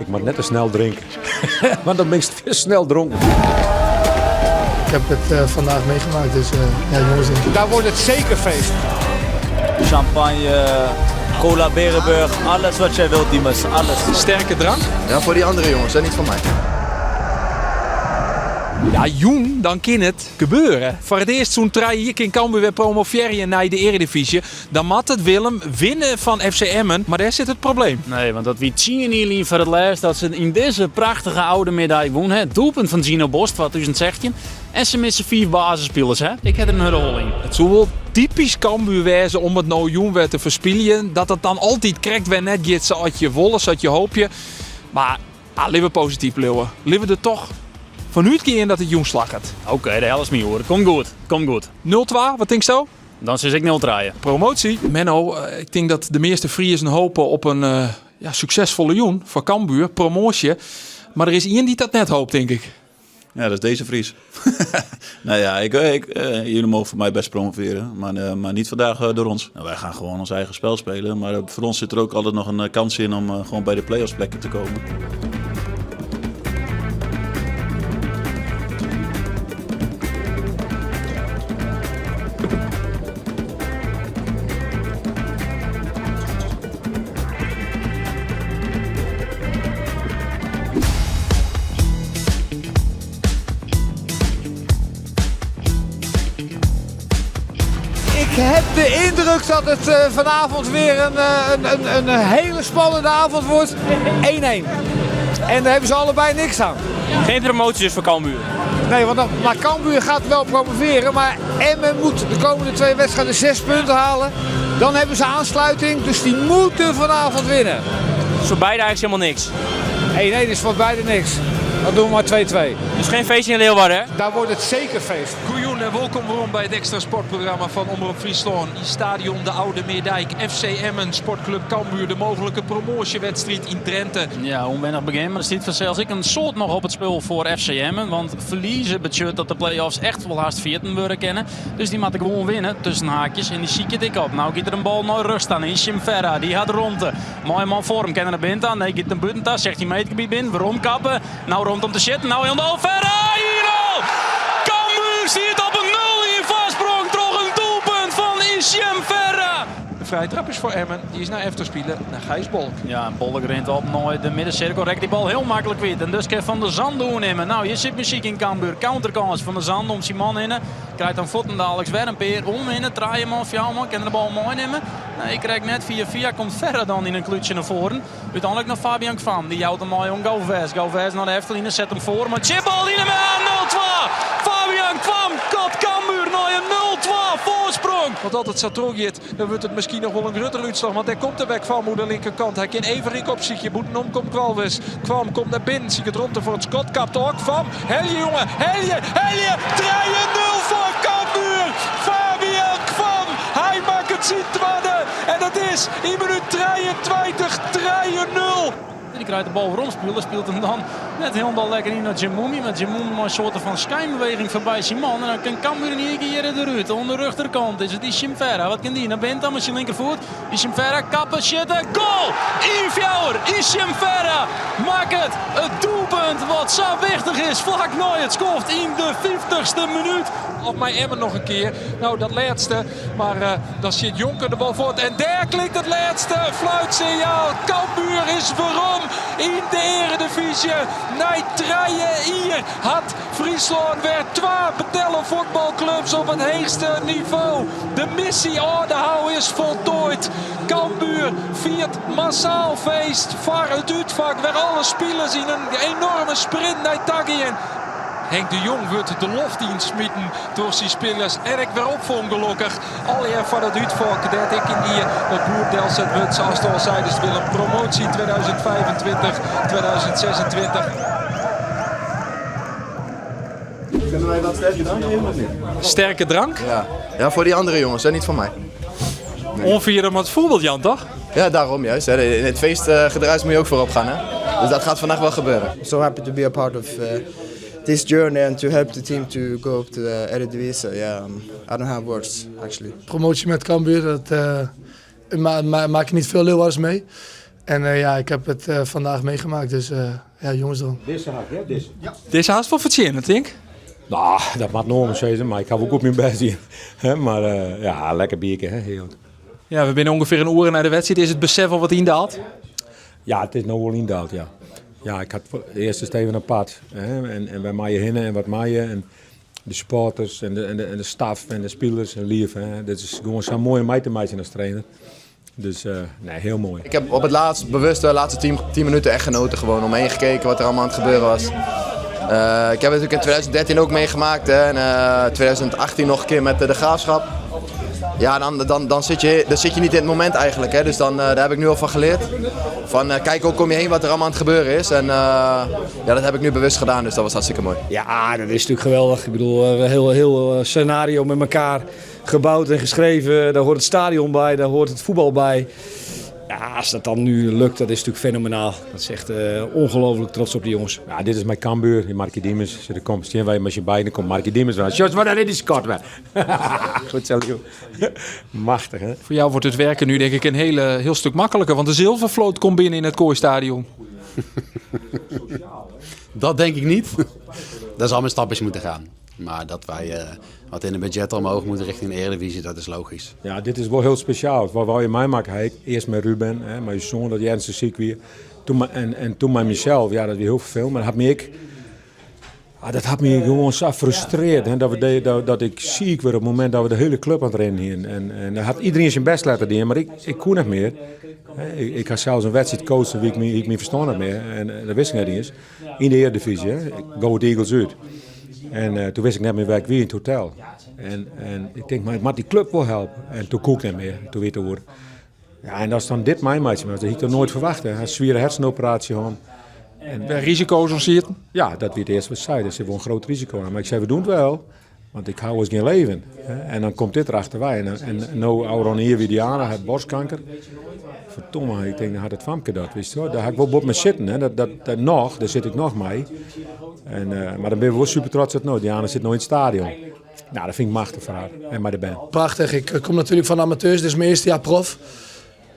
Ik moet net te snel drinken, want dan ben ik te snel dronken. Ik heb het vandaag meegemaakt, dus ja, jongens. Daar wordt het zeker feest. Champagne, cola, Berenburg, alles wat jij wilt, Diemers, alles. Sterke drank. Ja, voor die andere jongens, en niet van mij. Ja, Joen, dan kan het gebeuren. Voor het eerst zo'n 3 jaar kan Cambuur weer promoveren naar de Eredivisie. Dan moet het Willem winnen van FC Emmen, maar daar zit het probleem. Nee, want dat wie zien hier voor het laatst dat ze in deze prachtige oude medaille wonen. Het doelpunt van Gino Bos 2016. En ze missen 4 basisspelers, hè. Ik heb er een rol in. Het zou wel typisch Cambuur wezen om het nou Joen weer te verspielen. Dat het dan altijd krijgt weer net gaat zoals je wil, zoals je hoopje. Maar liever positief blijven. Liever er toch vanuit gaan dat het Joen slacht. Oké, de helft is me hoor. Kom goed. 0-2, wat denk je zo? Dan zit ik 0 draaien. Promotie. Menno, ik denk dat de meeste Friesen hopen op een succesvolle Joen voor Cambuur, promotie. Maar er is iemand die dat net hoopt, denk ik. Ja, dat is deze Fries. Nou ja, jullie mogen voor mij best promoveren, maar niet vandaag door ons. Nou, wij gaan gewoon ons eigen spel spelen, maar voor ons zit er ook altijd nog een kans in om gewoon bij de play-offs plekken te komen. Ik heb de indruk dat het vanavond weer een hele spannende avond wordt. 1-1. En daar hebben ze allebei niks aan. Geen promotie dus voor Cambuur. Nee, want Cambuur gaat wel promoveren. Maar Emmen moet de komende 2 wedstrijden 6 punten halen. Dan hebben ze aansluiting. Dus die moeten vanavond winnen. Dus voor beide eigenlijk helemaal niks. 1-1 is voor beide niks. Dan doen we maar 2-2. Dus geen feestje in Leeuwarden, hè? Daar wordt het zeker feest. Goeioen en welkom weer bij het extra sportprogramma van Omroep Friesland. In stadion De Oude Meerdijk, FC Emmen, Sportclub Cambuur, de mogelijke promotiewedstrijd in Drenthe. Ja, onwennig begin, maar er zit vanzelfs ik een soort nog op het spel voor FC Emmen. Want verliezen betekent dat de play-offs echt wel haast 14 worden kennen. Dus die moeten gewoon winnen, tussen haakjes. En die zie je dik op. Nou gaat er een bal naar rust aan. Ishim Ferra, die gaat rond. Mooi man voor hem, kennen de bint aan. Nee, gaat een buitentas, zegt hij meetgebied binnen. Waarom kappen? Nou rond om te zitten, nou helemaal Ferra, hier al! Cambuur ziet op een 0 hier vastsprong. Toch een doelpunt van Ishim Ferra. De vrije trap is voor Emmen, die is naar Efterspelen, naar Gijs Bolk. Ja, Bolk rent op nooit de middencirkel, rekt die bal heel makkelijk weer. En dus kan Van der Zand doen nemen. Nou, je zit muziek in Cambuur. Counterkans van der Zand om Simon in. Krijgt dan voeten dadelijk weer een peer om in. Draaien man, jou man, kan de bal mooi nemen. Nee, ik krijg net via komt verder dan in een klutje naar voren. Uiteindelijk naar Fabian Kwam. Die houdt hem mooi om Gauves. Gauves naar de Efteline, zet hem voor. Maar chipbal die hem aan 0-2. Fabian Kwam, kot Cambuur naar een 0-2 voorsprong. Want altijd Satrogiet, dan wordt het misschien nog wel een grotere uitslag. Want hij komt er weg van de linkerkant. Hij kan Everink opzieken. Boetenom komt Kwalwes. Kwam komt naar binnen. Ziet het rond voor het schot. Kapt ook Kwam. Helje jongen. Helje. 3-0 voor Cambuur. Fabian Kwam. Hij maakt het zien tweede. En dat is in minuut 23. 3-0. Die krijgt de bal rondspelen, speelt hem dan net helemaal lekker in naar Djemoumi. Met Djemoumi maar een soort van schijnbeweging voorbij Simon. En dan kan Cambuur niet hier eruit. Aan de rechterkant is het Ishim Ferra. Wat kan die? Naar binnen dan met zijn linkervoet. Ishim Ferra, kappen, shitten, goal! Infjouwer, Ishim Ferra maakt het doelpunt wat zo wichtig is. Vlak nooit, het scoort in de 50ste minuut. Op mij Emmen nog een keer. Nou, dat laatste. Maar dan zit Jonker de bal voort. En daar klinkt het laatste fluitsignaal. Cambuur is waarom in de Eredivisie. Nee, hier had Friesland weer 2 betellen voetbalclubs op het hoogste niveau. De missie Aardehout is voltooid. Cambuur viert massaal feest voor het uitvak. Waar alle spelers in een enorme sprint naar Tagien. Henk de Jong wordt de loft insmitten door zijn spelers. En ik weer opvang gelukkig. Alweer van het uitvak dat ik in die het boerdel zet wordt. Zoals het al zei, dus wil een promotie 2025, 2026. Kunnen wij wat sterke drank nemen of niet? Sterke drank. Ja, voor die andere jongens, en niet van mij. Ongeveer om het voetbal, Jan, toch? Ja, daarom juist. Hè. In het feestgedruis moet je ook voorop gaan. Hè? Dus dat gaat vandaag wel gebeuren. So happy to be a part of this journey and to help the team to go up to the Eredivisie. Yeah, I don't have words actually. Promotie met Cambuur, dat maak ik niet veel Leeuwarders mee. En ik heb het vandaag meegemaakt, dus jongens dan. Deze haak, hè? Deze. Dit is haast wel verdiend, denk ik. Nou, dat mag normaal zijn, maar ik heb ook op mijn best zien. Maar lekker biertje, hè? Heel. Ja, we zijn ongeveer een uur naar de wedstrijd. Is het besef al wat indaalt? Ja, het is nou wel inderdaad, ja. Ja, ik had eerst eens even apart. Hè? En bij mij hinnen en wat mij en de supporters en de staf en de spelers en lief. Hè? Dat is gewoon zo'n mooie meid als trainer. Dus heel mooi. Ik heb op het laatst bewust de laatste 10 minuten echt genoten gewoon. Omheen gekeken wat er allemaal aan het gebeuren was. Ik heb het natuurlijk in 2013 ook meegemaakt hè, en 2018 nog een keer met de Graafschap. Ja, dan zit je niet in het moment eigenlijk. Hè. Dus daar heb ik nu al van geleerd. Van kijk ook om je heen wat er allemaal aan het gebeuren is. En dat heb ik nu bewust gedaan, dus dat was hartstikke mooi. Ja, dat is natuurlijk geweldig. Ik bedoel, heel scenario met elkaar gebouwd en geschreven. Daar hoort het stadion bij, daar hoort het voetbal bij. Ja, als dat dan nu lukt, dat is natuurlijk fenomenaal. Dat is echt ongelooflijk trots op die jongens. Ja, dit is mijn Cambuur, Markie Diemers. Er komt wij als je bij, dan komt Markie Diemers aan. Sjors, wat is kort weer. Goed zo, joh. Machtig, hè? Voor jou wordt het werken nu denk ik een heel stuk makkelijker. Want de zilvervloot komt binnen in het Kooistadion. Dat denk ik niet. Daar zal met stapjes moeten gaan. Maar dat wij wat in het budget omhoog moeten richting de Eredivisie, dat is logisch. Ja, dit is wel heel speciaal. Wat wou je mij maken? Eerst met Ruben, hè, mijn zoon, dat Jensen ziek weer. Toen met mezelf, ja, dat weer heel veel. Maar dat had me gewoon zo frustreerd. Hè, dat ik ziek werd op het moment dat we de hele club aan het rennen hingen. En dan had iedereen zijn best laten doen, maar ik kon niet meer. Ik had zelfs een wedstrijd coachen wie ik me verstand had meer. En dat wist ik net niet eens. In de Eredivisie, hè. Go het Eagles uit. En toen wist ik net meer waar ik weer in het hotel. En ik denk, maar ik moet die club wel helpen. En toen kon ik niet meer. Toen weet ik hoor. Ja, en dat is dan dit mijn maatje. Maar dat had ik toch nooit verwacht. Hij had een zware hersenoperatie gehad. En risico's om zitten? Ja, dat weet eerst wat zei. Dat is wel een groot risico aan. Maar ik zei, we doen het wel. Want ik hou eens geen leven. En dan komt dit erachter en nou ouder hier wie Diana had borstkanker. Verdomme, ik denk, dan had het Famke dat, wist je wel. Daar ga ik wel op me zitten, hè. Daar zit ik nog mee. Maar dan ben we wel super trots dat nou. Diana zit nog in het stadion. Nou, dat vind ik machtig voor haar en bij de band. Prachtig, ik kom natuurlijk van amateurs, dit is mijn eerste jaar prof.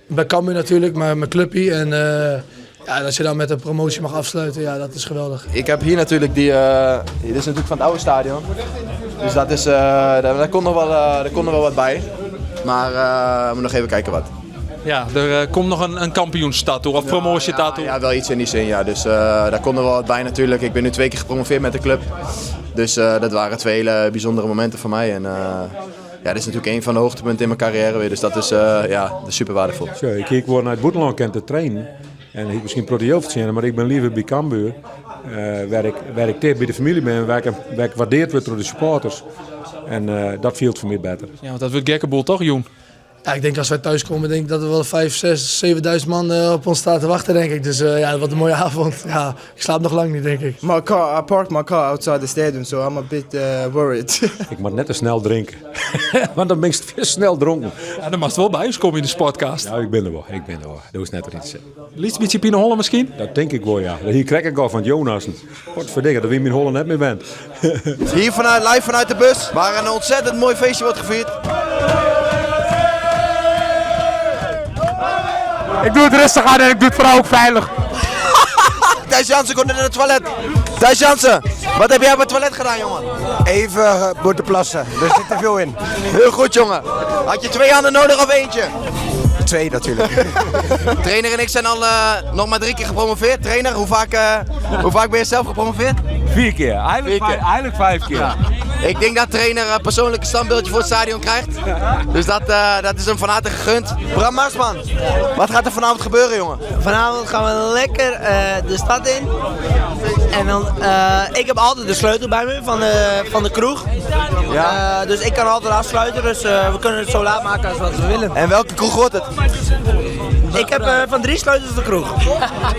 Bij Cambuur natuurlijk, maar mijn clubje. En als je dan met een promotie mag afsluiten, ja, dat is geweldig. Ik heb hier natuurlijk dit is natuurlijk van het oude stadion. Dus dat is, daar kon nog wel wat bij. Maar we moeten nog even kijken wat. Ja, er komt nog een kampioenstattoo of promotietattoo. Ja, wel iets in die zin, ja. Dus daar kon er wel wat bij natuurlijk. Ik ben nu 2 keer gepromoveerd met de club. Dus dat waren 2 hele bijzondere momenten voor mij. En dit is natuurlijk een van de hoogtepunten in mijn carrière weer. Dus dat is, dat is super waardevol. Zo, ik kijk wel naar het Boeteland te trainen. En ik misschien proteovertje, maar ik ben liever bij Cambuur. Waar ik dicht bij de familie ben, waar ik gewaardeerd word door de supporters. En dat viel voor mij beter. Ja, want dat wordt gekkenboel toch, Joen? Ja, ik denk als wij thuiskomen, denk ik dat er wel 5, 6, 7000 man op ons staan te wachten, denk ik. Dus dat wordt een mooie avond. Ja, ik slaap nog lang niet, denk ik. I parked my car outside the stadium, so I'm a bit worried. Ik moet net te snel drinken. Want dan ben ik veel snel dronken. Ja, dan mag het wel bij ons komen in de sportcast. Nou, ik ben er wel. Dat is net er iets. Liefst beetje Pine Hollen misschien? Dat denk ik wel, ja. Hier krijg ik al van Jonas. Wat verdikken, dat wie mijn Holland net meer bent. Hier live vanuit de bus, waar een ontzettend mooi feestje wordt gevierd. Ik doe het rustig aan en ik doe het vooral ook veilig. Thijs Jansen komt naar het toilet. Thijs Jansen, wat heb jij op het toilet gedaan, jongen? Even moeten plassen, er zit te veel in. Heel goed, jongen. Had je 2 handen nodig of eentje? 2 natuurlijk. Trainer en ik zijn al nog maar 3 keer gepromoveerd. Trainer, hoe vaak ben je zelf gepromoveerd? 4 keer, eigenlijk 5 keer. Ja. Ik denk dat trainer een persoonlijk standbeeldje voor het stadion krijgt. Dus dat is hem van harte gegund. Bram Marsman, wat gaat er vanavond gebeuren, jongen? Vanavond gaan we lekker de stad in. En dan, ik heb altijd de sleutel bij me van de kroeg. Ja. Dus ik kan altijd afsluiten, dus we kunnen het zo laat maken als wat we willen. En welke kroeg wordt het? Ik heb van 3 sleutels de kroeg.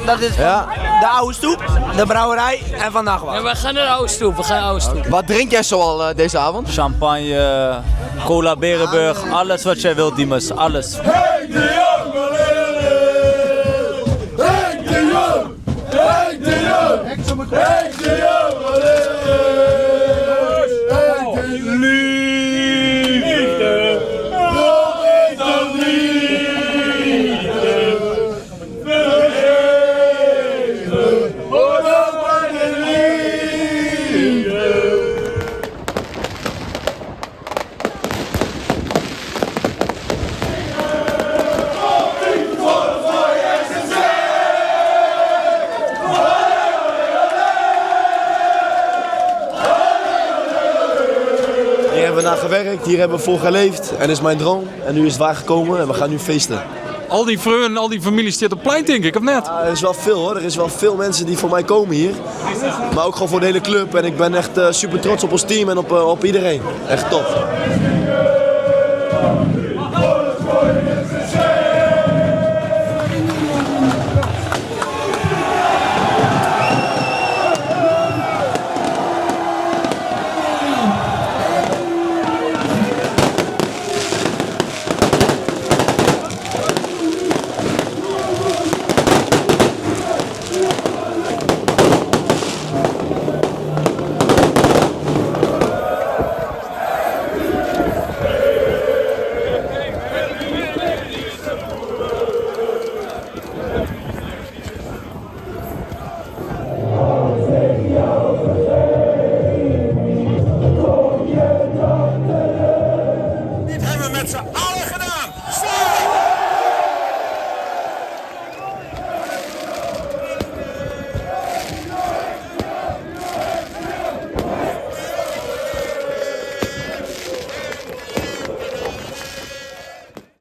Dat is de oude stoep, de brouwerij en Van Nachtwacht. Ja, we gaan naar de oude stoep, Wat drink jij zoal deze avond? Champagne, cola Berenburg, alles wat jij wilt, Diemers, alles. naar gewerkt, hier hebben we voor geleefd en is mijn droom. En nu is het waar gekomen en we gaan nu feesten. Al die vrienden, al die familie zit op plein, denk ik, of net? Ja, er is wel veel hoor, er is wel veel mensen die voor mij komen hier. Maar ook gewoon voor de hele club en ik ben echt super trots op ons team en op iedereen. Echt top.